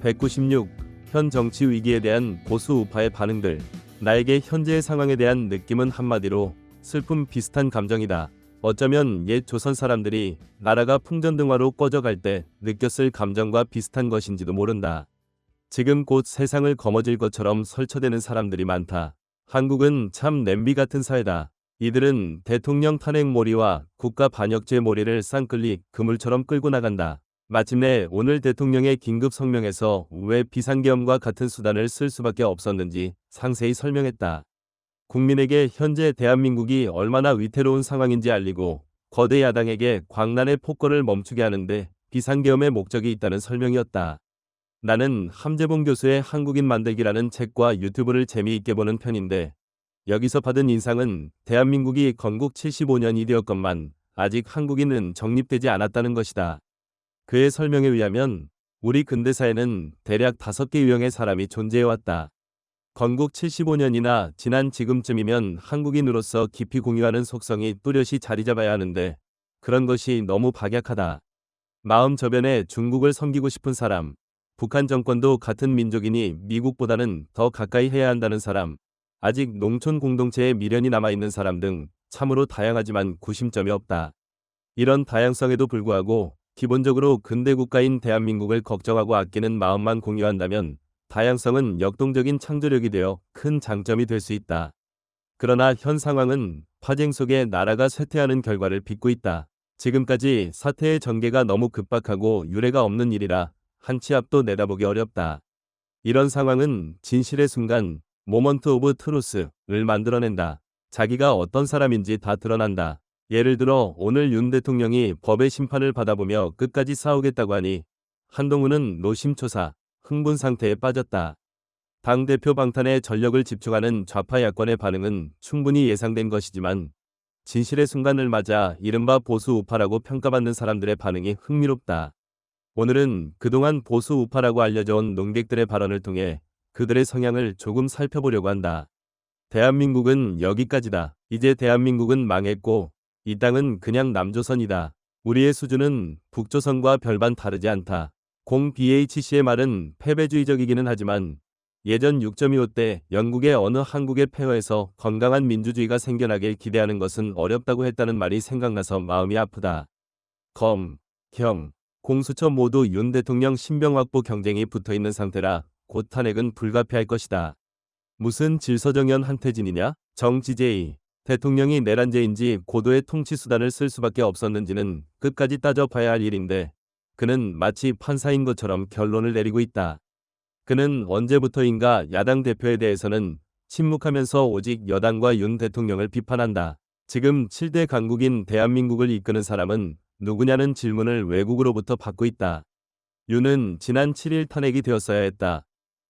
196. 현 정치 위기에 대한 보수 우파의 반응들. 나에게 현재의 상황에 대한 느낌은 한마디로 슬픔 비슷한 감정이다. 어쩌면 옛 조선 사람들이 나라가 풍전등화로 꺼져갈 때 느꼈을 감정과 비슷한 것인지도 모른다. 지금 곧 세상을 거머쥘 것처럼 설쳐대는 사람들이 많다. 한국은 참 냄비 같은 사회다. 이들은 대통령 탄핵 몰이와 국가 반역죄 몰이를 쌍끌리 그물처럼 끌고 나간다. 마침내 오늘 대통령의 긴급 성명에서 왜 비상계엄과 같은 수단을 쓸 수밖에 없었는지 상세히 설명했다. 국민에게 현재 대한민국이 얼마나 위태로운 상황인지 알리고 거대 야당에게 광란의 폭거를 멈추게 하는데 비상계엄의 목적이 있다는 설명이었다. 나는 함재봉 교수의 한국인 만들기라는 책과 유튜브를 재미있게 보는 편인데 여기서 받은 인상은 대한민국이 건국 75년이 되었건만 아직 한국인은 정립되지 않았다는 것이다. 그의 설명에 의하면 우리 근대사에는 대략 5개 유형의 사람이 존재해왔다. 건국 75년이나 지난 지금쯤이면 한국인으로서 깊이 공유하는 속성이 뚜렷이 자리 잡아야 하는데 그런 것이 너무 박약하다. 마음 저변에 중국을 섬기고 싶은 사람, 북한 정권도 같은 민족이니 미국보다는 더 가까이 해야 한다는 사람, 아직 농촌 공동체에 미련이 남아있는 사람 등 참으로 다양하지만 구심점이 없다. 이런 다양성에도 불구하고 기본적으로 근대 국가인 대한민국을 걱정하고 아끼는 마음만 공유한다면 다양성은 역동적인 창조력이 되어 큰 장점이 될 수 있다. 그러나 현 상황은 파쟁 속에 나라가 쇠퇴하는 결과를 빚고 있다. 지금까지 사태의 전개가 너무 급박하고 유례가 없는 일이라 한 치 앞도 내다보기 어렵다. 이런 상황은 진실의 순간, 모먼트 오브 트루스를 만들어낸다. 자기가 어떤 사람인지 다 드러난다. 예를 들어 오늘 윤 대통령이 법의 심판을 받아보며 끝까지 싸우겠다고 하니 한동훈은 노심초사, 흥분 상태에 빠졌다. 당대표 방탄에 전력을 집중하는 좌파 야권의 반응은 충분히 예상된 것이지만 진실의 순간을 맞아 이른바 보수 우파라고 평가받는 사람들의 반응이 흥미롭다. 오늘은 그동안 보수 우파라고 알려져 온 농객들의 발언을 통해 그들의 성향을 조금 살펴보려고 한다. 대한민국은 여기까지다. 이제 대한민국은 망했고 이 땅은 그냥 남조선이다. 우리의 수준은 북조선과 별반 다르지 않다. 공 BHC의 말은 패배주의적이기는 하지만 예전 6.25 때 영국의 어느 한국의 폐허에서 건강한 민주주의가 생겨나길 기대하는 것은 어렵다고 했다는 말이 생각나서 마음이 아프다. 검, 경, 공수처 모두 윤 대통령 신병 확보 경쟁이 붙어있는 상태라 곧 탄핵은 불가피할 것이다. 무슨 질서정연 한태진이냐? 정지제이. 대통령이 내란죄인지 고도의 통치수단을 쓸 수밖에 없었는지는 끝까지 따져봐야 할 일인데 그는 마치 판사인 것처럼 결론을 내리고 있다. 그는 언제부터인가 야당 대표에 대해서는 침묵하면서 오직 여당과 윤 대통령을 비판한다. 지금 7대 강국인 대한민국을 이끄는 사람은 누구냐는 질문을 외국으로부터 받고 있다. 윤은 지난 7일 탄핵이 되었어야 했다.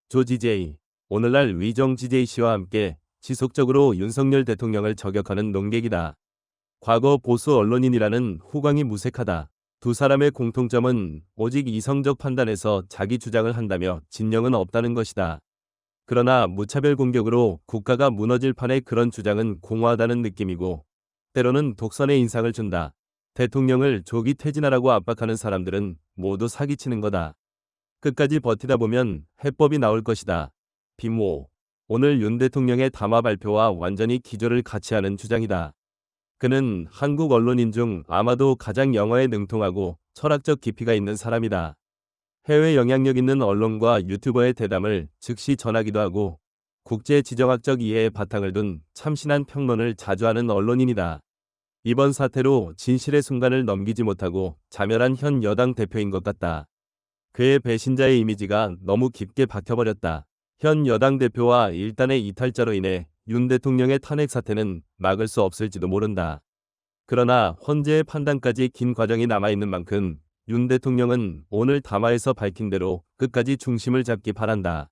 조지제이. 오늘날 위정 지제이 씨와 함께 지속적으로 윤석열 대통령을 저격하는 농객이다. 과거 보수 언론인이라는 후광이 무색하다. 두 사람의 공통점은 오직 이성적 판단에서 자기 주장을 한다며 진영은 없다는 것이다. 그러나 무차별 공격으로 국가가 무너질 판에 그런 주장은 공허하다는 느낌이고 때로는 독선의 인상을 준다. 대통령을 조기 퇴진하라고 압박하는 사람들은 모두 사기치는 거다. 끝까지 버티다 보면 해법이 나올 것이다. 비모. 오늘 윤 대통령의 담화 발표와 완전히 기조를 같이 하는 주장이다. 그는 한국 언론인 중 아마도 가장 영어에 능통하고 철학적 깊이가 있는 사람이다. 해외 영향력 있는 언론과 유튜버의 대담을 즉시 전하기도 하고 국제 지정학적 이해에 바탕을 둔 참신한 평론을 자주 하는 언론인이다. 이번 사태로 진실의 순간을 넘기지 못하고 자멸한 현 여당 대표인 것 같다. 그의 배신자의 이미지가 너무 깊게 박혀버렸다. 현 여당 대표와 일단의 이탈자로 인해 윤 대통령의 탄핵 사태는 막을 수 없을지도 모른다. 그러나 헌재의 판단까지 긴 과정이 남아있는 만큼 윤 대통령은 오늘 담화에서 밝힌 대로 끝까지 중심을 잡기 바란다.